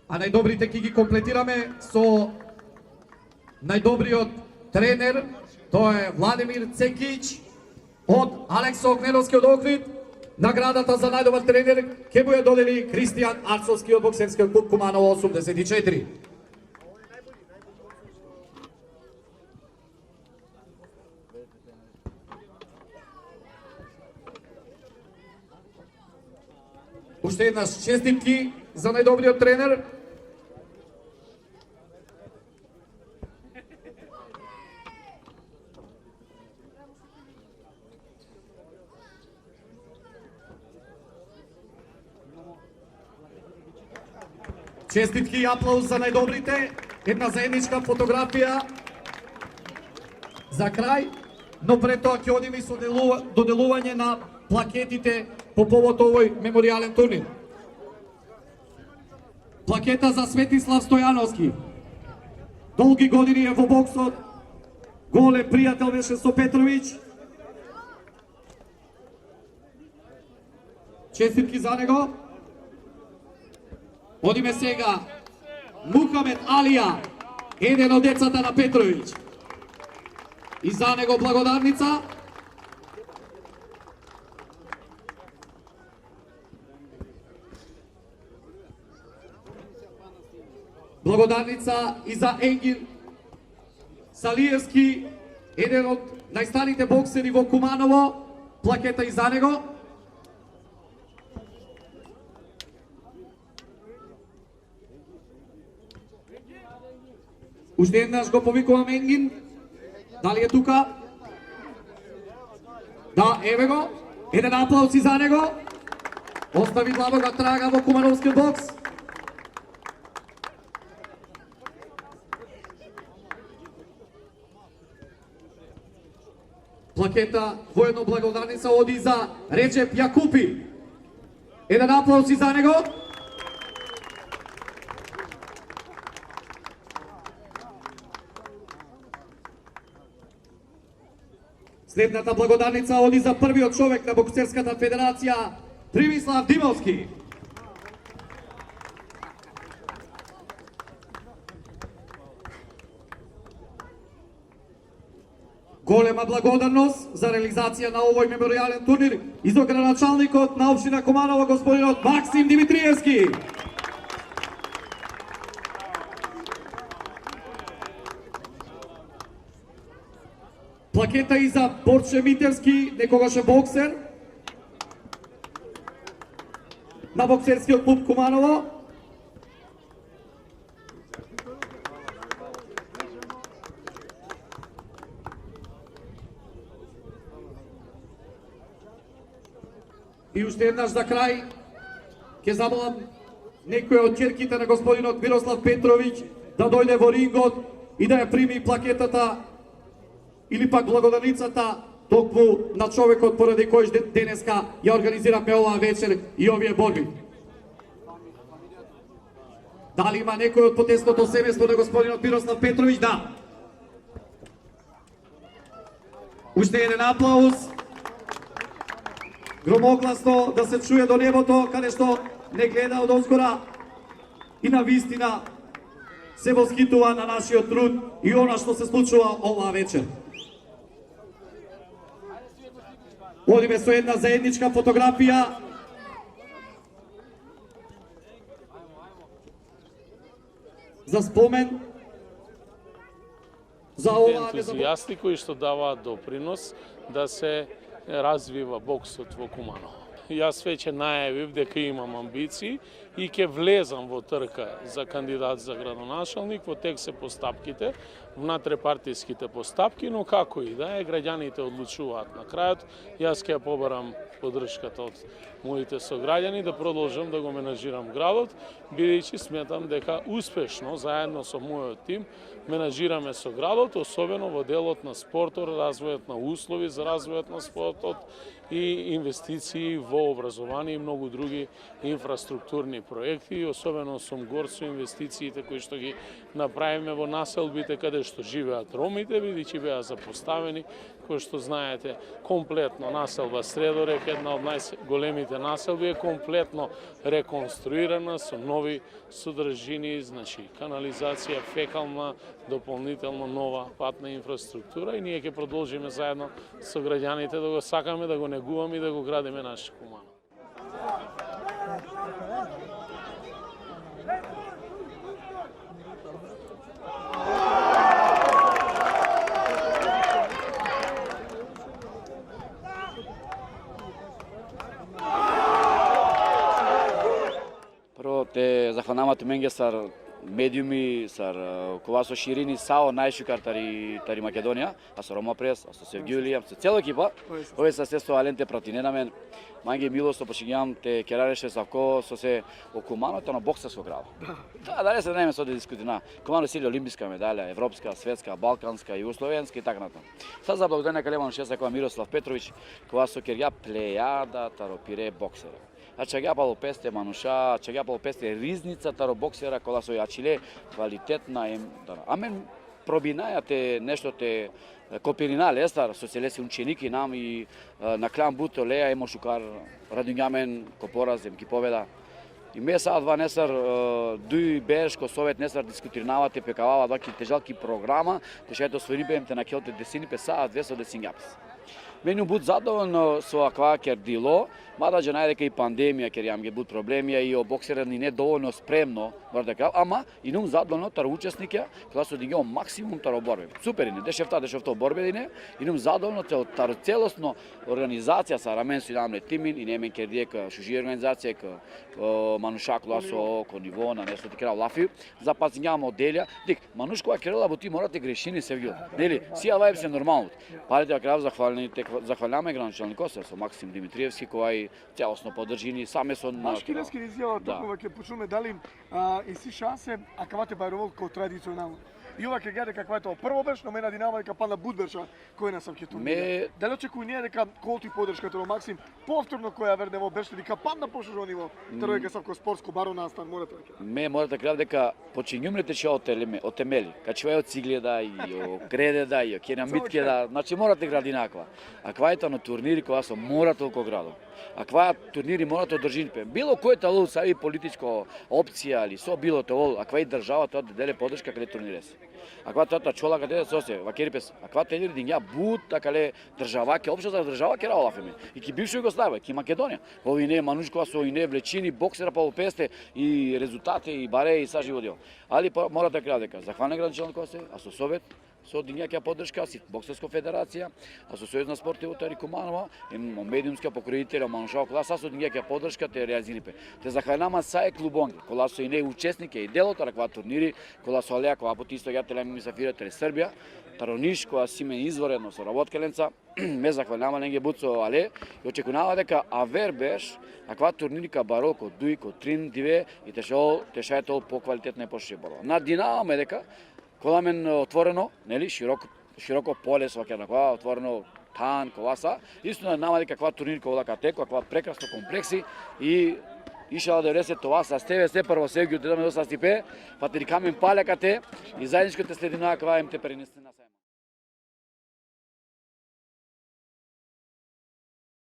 А најдобрите ќе ги комплетираме со најдобриот тренер, тоа е Владимир Цекич од Алексо Огненовски од Охрид. Наградата за најдобар тренер ќе му ја додели Кристијан Арцовски од Боксерскиот клуб Куманово 84. Уште еднаш честитки за најдобриот тренер. Честитки и аплауз за најдобрите. Една заедничка фотографија за крај, но пред тоа ќе одиме со доделување на плакетите по повод овој меморијален турнир. Плакета за Светислав Стојановски. Долги години е во боксот. Голем пријател беше со Петровиќ. Честитки за него. Одиме сега Мухамед Алија, еден од децата на Петровиќ. И за него благодарница. Благодарница и за Енгин Салиевски, еден од најстарите боксери во Куманово. Плакета и за него. Уште еднаш го повикувам Енгин. Дали е тука? Да, еве го. Еден аплауз и за него. Остави длабога трага во Кумановскиот бокс. Плакета воедно благодарница оди за Реджеп Јакупи. Еден аплауз и за него. Следната благодарница оди за првиот човек на Боксерската федерација, Примислав Димовски. Голема благодарност за реализација на овој меморијален турнир и за градоначалникот на општина Куманово, господинот Максим Димитриевски. Плакета и за Борче Митевски, некогаш боксер на Боксерскиот клуб Куманово. И уште еднаш за крај ќе замолам некој од ќерките на господинот Мирослав Петровиќ да дојде во рингот и да ја прими плакетата или пак благодарницата токму на човекот поради кој денеска ја организираме оваа вечер и овие борби. Дали има некој од потесното семејство на господинот Мирослав Петровиќ? Да. Уште еден аплауз. Громогласно да се чуе до небото, каде што не гледа од озгора и на вистина се восхитува на нашиот труд и она што се случува оваа вечер. Одиме со една заедничка фотографија за спомен за оваа ентузијасти кои што даваат допринос да се развива боксот во Куманово. Јас веќе најавив дека имам амбиции и ќе влезам во трка за кандидат за градоначалник, во тек се постапките, внатрепартиските постапки, но како и да е, граѓаните одлучуваат на крајот. Јас ќе ја побарам поддршката од моите сограѓани да продолжам да го менажирам градот, бидејќи сметам дека успешно заедно со мојот тим менажираме со градот, особено во делот на спортот, развојот на услови за развојот на спортот и инвестиции во образование и многу други инфраструктурни проекти. Особено сум горд со инвестициите кои што ги направиме во населбите каде што живеат ромите, бидејќи беа запоставени, кои што знаете, комплетно населба Средорек, една од најголемите населби, е комплетно реконструирана со нови содржини, значи канализација, фекална, дополнително нова патна инфраструктура, и ние ќе продолжиме заедно со граѓаните да го сакаме, да го негуваме и да го градиме наше Куманово. Прво те захвалнамат менге сар медиуми, сар кова со ширини сао најшукар тари Македонија, а со Рома Прес, а со Севгиулија, со цела екипа, овие се се со аленте против намен. Манге милосто почињам те керареше сако со се окуманото на боксерско градо. Да, дали се најме со да дискутина. Кумано сили олимписка медалја, европска, светска, балканска, југословенска и така натаму. Сад за благодарение калеман шеса Мирослав Петрович, кога со керја плејада таропире боксера. А чагапало песте мануша, чагапало песте ризница таро боксера кола со јачиле квалитетна им. Амен пробинајате нешто те копирина лестар со селеси ученики нам и на клан буто леа емо шукар радињамен копоразем ки победа. И ме сад два несар дуј бешко совет несар дискутирнавате пекавава ваки тежалки програма, те шето свирипем те на келте десини пе сад 200 десингапс. Мену буд задоволно со аква кер дило, мада же најдека и пандемија кер јам ге буд проблемија и о боксерот ни не доволно спремно, мора да ама и нум задоволно тар учеснике, кога со дигео максимум таро борбе. Супер ине, дешевто борбе ине, и нум задоволно тар целосно организација са рамен си дамле тимин и немен кер диека шужи организација ка манушак ласо ко ниво на нешто тикера лафи, запазњам оделја, дик манушкова керела бо ти морате грешини се вгил. Нели, сија вајб се нормално. Парите ја крав захвалјаме градоначалникот со Максим Димитриевски кој целосно поддржини саме со Баш кинески изјава токмува ќе почнеме дали и си шансе акавате бајровол ко традиционално. И ова ќе гледа каква е тоа прво беше, но мене динама дека пана Будберша кој на сам ќе турнира. Дали очекува ние дека колку и поддршката на Максим повторно која вернево беше дека пана пошужо ниво тројка савко спортско баро настан морате да ќе. Ме морате да кажам дека почињумите ќе отемели, качувај од цигледа и од кредеда и од керамиткеда, значи морате гради наква. А ква е на турнири кога со мора толку градо. А ква турнири морате одржинпе. Било кој талу сави политичко опција или со било тоа, а ква и државата да деле поддршка каде турниреси. А кога тоа чола каде сосе, вакерипес, а кога тенери диња бут каде држава ке општа за држава ке ралафеме. И ки бивша Југославија, ки Македонија. Во ине манушкова со ине влечини боксера па песте и резултати и баре и са живодил. Али мора да кажа дека захвален градоначалникот се, а со совет со дињаќа поддршка си боксерска федерација, а со Сојуз на спортот Тари Куманово, имамо медиумска покровителя манушава класа со дињаќа поддршка те реализирипе. Те захвалнама сај клубонги, кола со ине учеснике и делот раква турнири, кола со Алеа, кола поти исто јателя ми сафира теле Србија, Тарониш која си ме изворедно со работкеленца, ме захвалнама ленге бут со Але и очекунава дека авер беш, аква турнири ка Бароко, Дујко, Трин, Диве и тешајтол поквалитетна и пошибало. Надинаваме дека кола мен отворено, нели, широко поле со кога отворено тан, коласа, исто нама дека каква турнир кола катеко, каква прекрасно комплекси и ишала 90 това са стеве се прво се ги одедаме до састипе, па ти камен паля кате и заедничката следина каква им те пренесе на се.